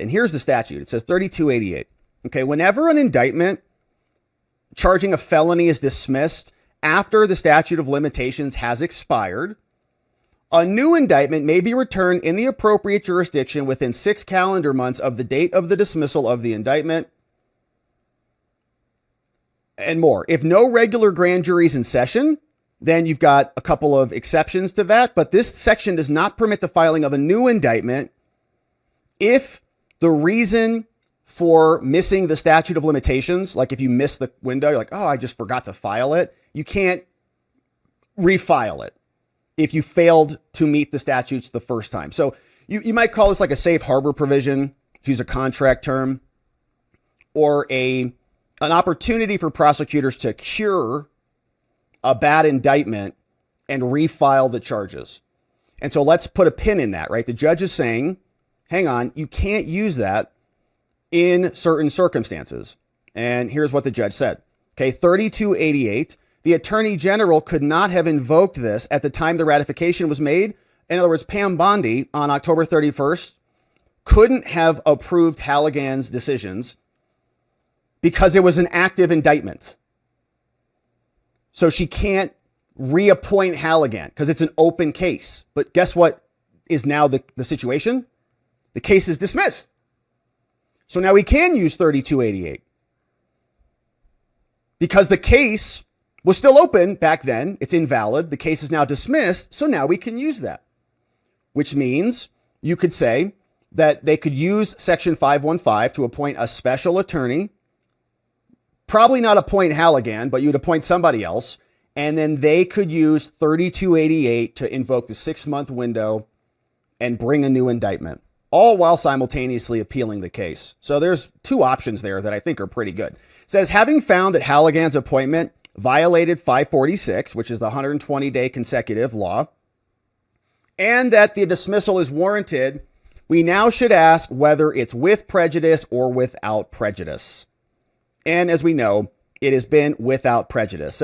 said. And here's the statute. It says 3288. Okay, whenever an indictment charging a felony is dismissed after the statute of limitations has expired, a new indictment may be returned in the appropriate jurisdiction within 6 calendar months of the date of the dismissal of the indictment, and more. If no regular grand jury is in session, then you've got a couple of exceptions to that. But this section does not permit the filing of a new indictment if the reason for missing the statute of limitations, like if you miss the window, you're like, oh, I just forgot to file it. You can't refile it if you failed to meet the statutes the first time. So you might call this like a safe harbor provision, to use a contract term, or an opportunity for prosecutors to cure a bad indictment and refile the charges. And so let's put a pin in that, right? The judge is saying, hang on, you can't use that in certain circumstances. And here's what the judge said. Okay, 3288, the attorney general could not have invoked this at the time the ratification was made. In other words, Pam Bondi on October 31st couldn't have approved Halligan's decisions because it was an active indictment. So she can't reappoint Halligan because it's an open case. But guess what is now the situation? The case is dismissed. So now we can use 3288 because the case was still open back then. It's invalid. The case is now dismissed. So now we can use that, which means you could say that they could use Section 515 to appoint a special attorney, probably not appoint Halligan, but you'd appoint somebody else. And then they could use 3288 to invoke the 6-month window and bring a new indictment, all while simultaneously appealing the case. So there's 2 options there that I think are pretty good. It says, having found that Halligan's appointment violated 546, which is the 120-day consecutive law, and that the dismissal is warranted, we now should ask whether it's with prejudice or without prejudice. And as we know, it has been without prejudice.